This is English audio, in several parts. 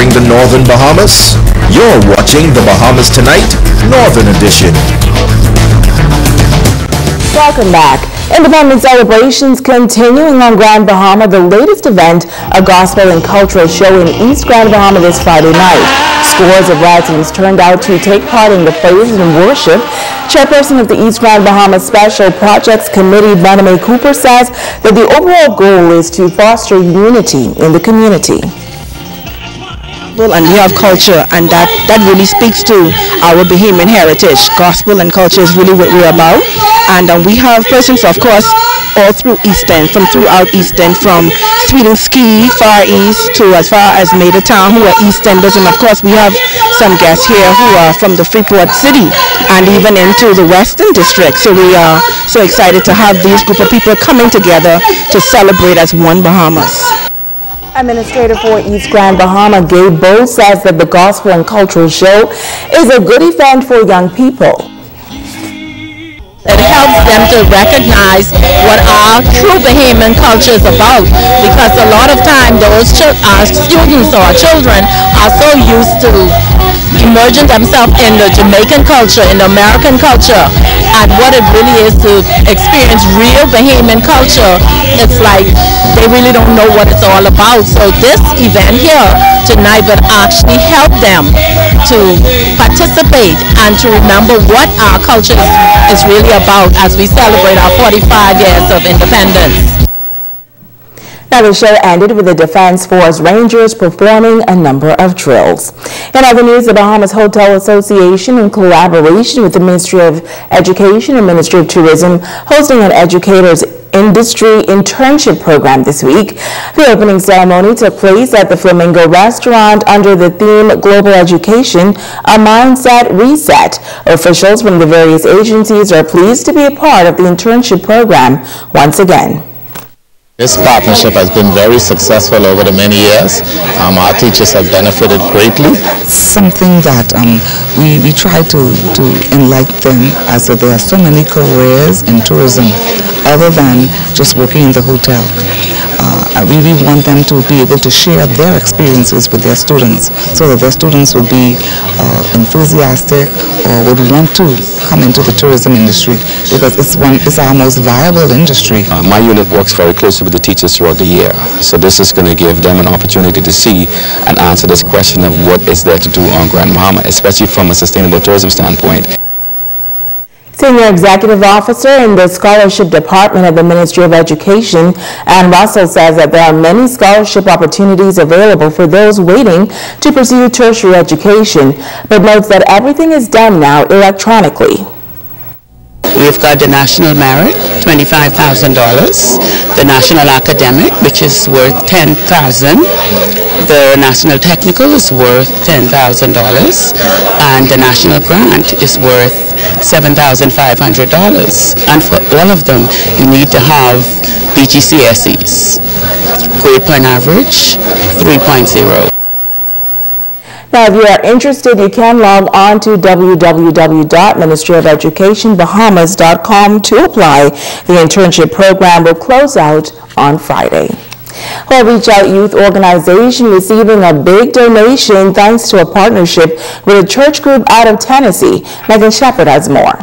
watching the Northern Bahamas? You're watching the Bahamas Tonight, Northern Edition. Welcome back. Independence celebrations continuing on Grand Bahama. The latest event, a gospel and cultural show in East Grand Bahama this Friday night. Scores of residents turned out to take part in the praise and worship. Chairperson of the East Grand Bahama Special Projects Committee, Bename Cooper, says that the overall goal is to foster unity in the community. And we have culture, and that really speaks to our Bahamian heritage. Gospel and culture is really what we're about, and we have persons, of course, all through East End, from throughout East End, from Sweden Ski, Far East, to as far as Maida Town, who are East Enders, and of course we have some guests here who are from the Freeport city, and even into the Western District. So we are so excited to have these group of people coming together to celebrate as one Bahamas. Administrator for East Grand Bahama, Gabe Bowe, says that the Gospel and Cultural Show is a good event for young people. It helps them to recognize what our true Bahamian culture is about, because a lot of time those students or children are so used to immersing themselves in the Jamaican culture, in the American culture, and what it really is to experience real Bahamian culture. It's like they really don't know what it's all about. So this event here tonight will actually help them to participate and to remember what our culture is really about as we celebrate our 45 years of independence. Now, the show ended with the Defense Force Rangers performing a number of drills. In other news, the Bahamas Hotel Association, in collaboration with the Ministry of Education and Ministry of Tourism, hosting an educators industry internship program this week. The opening ceremony took place at the Flamingo restaurant under the theme Global Education, a Mindset Reset. Officials from the various agencies are pleased to be a part of the internship program once again. This partnership has been very successful over the many years. Our teachers have benefited greatly. Something that we try to enlighten them, as there are so many careers in tourism other than just working in the hotel. We want them to be able to share their experiences with their students, so that their students will be enthusiastic or would want to come into the tourism industry, because it's our most viable industry. My unit works very closely with the teachers throughout the year, so this is going to give them an opportunity to see and answer this question of what is there to do on Grand Bahama, especially from a sustainable tourism standpoint. Senior Executive Officer in the Scholarship Department of the Ministry of Education, Ann Russell, says that there are many scholarship opportunities available for those waiting to pursue tertiary education, but notes that everything is done now electronically. We've got the National Merit, $25,000, the National Academic, which is worth $10,000, the National Technical is worth $10,000, and the National Grant is worth $7,500. And for all of them, you need to have BGCSEs, grade point average 3.0. Now, if you are interested, you can log on to www.ministryofeducationbahamas.com to apply. The internship program will close out on Friday. Well, Reach Out Youth Organization receiving a big donation thanks to a partnership with a church group out of Tennessee. Megan Shepard has more.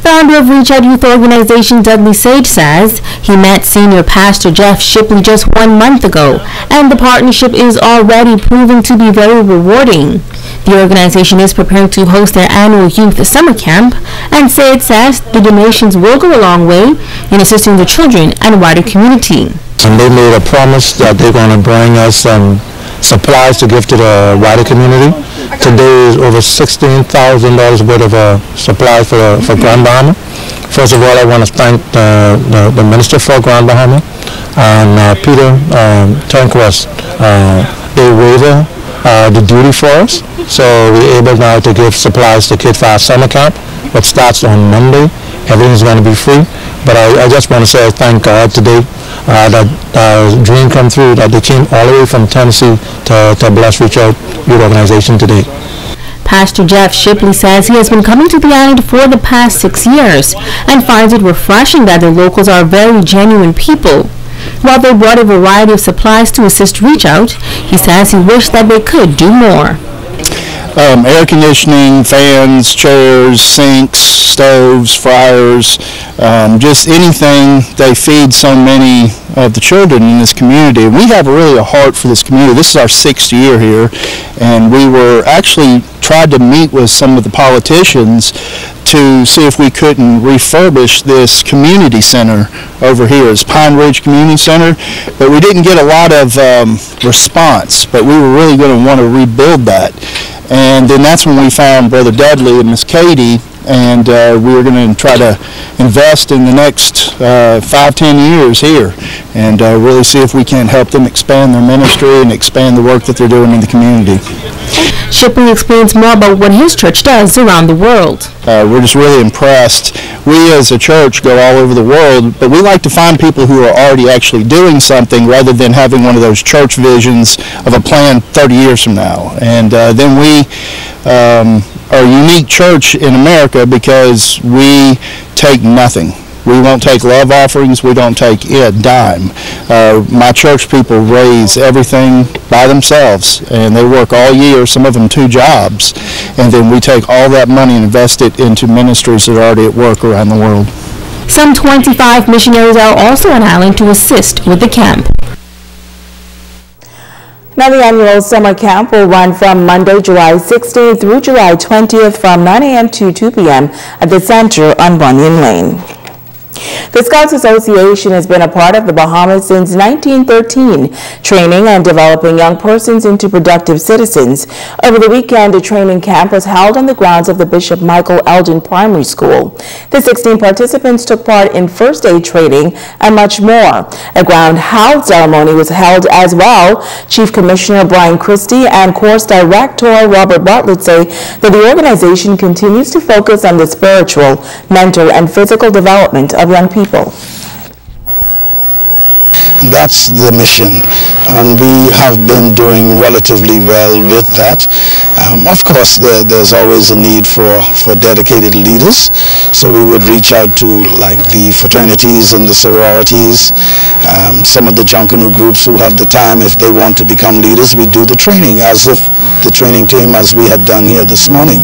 Founder of Reach Out Youth Organization, Dudley Sage, says he met Senior Pastor Jeff Shipley just 1 month ago, and the partnership is already proving to be very rewarding. The organization is preparing to host their annual youth summer camp, and Sage says the donations will go a long way in assisting the children and wider community. And they made a promise that they're going to bring us some supplies to give to the wider community. Today is over $16,000 worth of supplies for Grand Bahama. First of all, I want to thank the Minister for Grand Bahama and Peter Turnquist. They waiver the duty for us, so we're able now to give supplies to kids for our summer camp, which starts on Monday. Everything's going to be free. But I just want to say thank God today that dream come through, that they came all the way from Tennessee to bless Reach Out Youth Organization today. Pastor Jeff Shipley says he has been coming to the island for the past 6 years and finds it refreshing that the locals are very genuine people. While they brought a variety of supplies to assist Reach Out, he says he wished that they could do more. Air conditioning, fans, chairs, sinks, stoves, fryers, just anything. They feed so many of the children in this community. We have really a heart for this community. This is our 6th year here, and we were actually tried to meet with some of the politicians to see if we couldn't refurbish this community center over here. It's Pine Ridge Community Center, but we didn't get a lot of response, but we were really going to want to rebuild that. And then that's when we found Brother Dudley and Miss Katie, and we were going to try to invest in the next 5-10 years here and really see if we can help them expand their ministry and expand the work that they're doing in the community. Shipley explains more about what his church does around the world. We're just really impressed. We as a church go all over the world, but we like to find people who are already actually doing something rather than having one of those church visions of a plan 30 years from now. And then we are a unique church in America because we take nothing. We won't take love offerings. We don't take a dime. My church people raise everything by themselves, and they work all year, some of them 2 jobs, and then we take all that money and invest it into ministries that are already at work around the world. Some 25 missionaries are also on island to assist with the camp. Now, the annual summer camp will run from Monday, July 16th through July 20th from 9 a.m. to 2 p.m. at the center on Bunyan Lane. The Scouts Association has been a part of the Bahamas since 1913, training and developing young persons into productive citizens. Over the weekend, a training camp was held on the grounds of the Bishop Michael Eldon Primary School. The 16 participants took part in first aid training and much more. A ground house ceremony was held as well. Chief Commissioner Brian Christie and Course Director Robert Bartlett say that the organization continues to focus on the spiritual, mental, and physical development of young people. That's the mission, and we have been doing relatively well with that. Of course, there's always a need for dedicated leaders, so we would reach out to like the fraternities and the sororities, some of the Junkanoo groups who have the time. If they want to become leaders, we do the training as if the training team as we have done here this morning,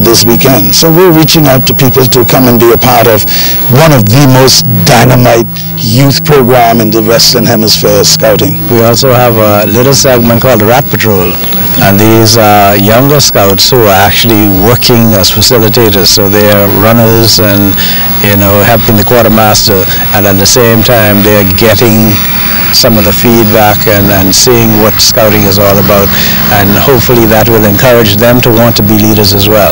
this weekend. So we're reaching out to people to come and be a part of one of the most dynamite youth program in the Western Hemisphere, Scouting. We also have a little segment called the Rat Patrol, and these are younger scouts who are actually working as facilitators, so they are runners and, you know, helping the quartermaster, and at the same time they are getting some of the feedback and seeing what scouting is all about, and hopefully that will encourage them to want to be leaders as well.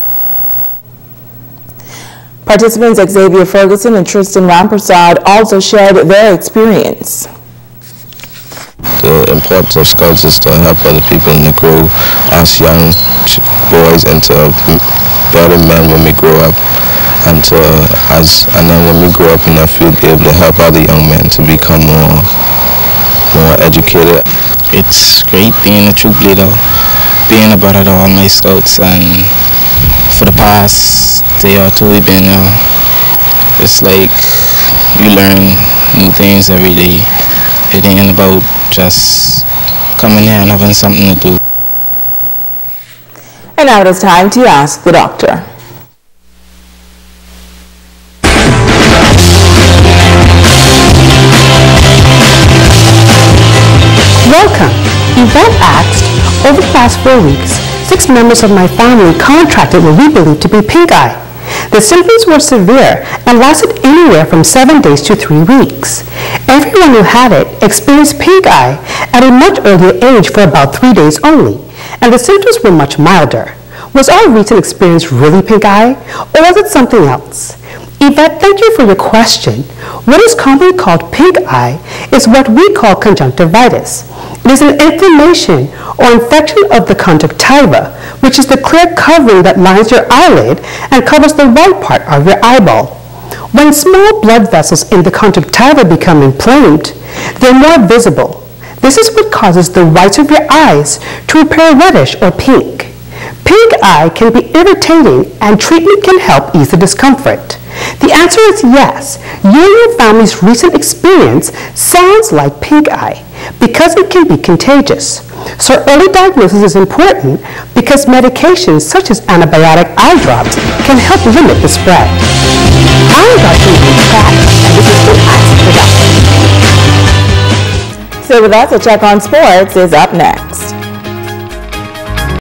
Participants Xavier Ferguson and Tristan Rampersad also shared their experience. The importance of Scouts is to help other people and to grow us young boys into better men when we grow up, and then when we grow up enough, we'll be able to help other young men to become more educated. It's great being a troop leader, being a brother to all my Scouts, and for the past day or two we've been it's like you learn new things every day. It ain't about just coming here and having something to do. And now it is time to ask the doctor. Welcome. Yvette asked, over the past 4 weeks, 6 members of my family contracted what we believe to be pink eye. The symptoms were severe and lasted anywhere from 7 days to 3 weeks. Everyone who had it experienced pink eye at a much earlier age for about 3 days only, and the symptoms were much milder. Was our recent experience really pink eye, or was it something else? Yvette, thank you for your question. What is commonly called pink eye is what we call conjunctivitis. It is an inflammation or infection of the conjunctiva, which is the clear covering that lines your eyelid and covers the white part of your eyeball. When small blood vessels in the conjunctiva become inflamed, they're more visible. This is what causes the whites of your eyes to appear reddish or pink. Pink eye can be irritating, and treatment can help ease the discomfort. The answer is yes. You and your family's recent experience sounds like pink eye because it can be contagious. So early diagnosis is important because medications such as antibiotic eye drops can help limit the spread. I'm Dr. Pratt, and this is the Ask the Doctor. So with us, a check on sports is up next.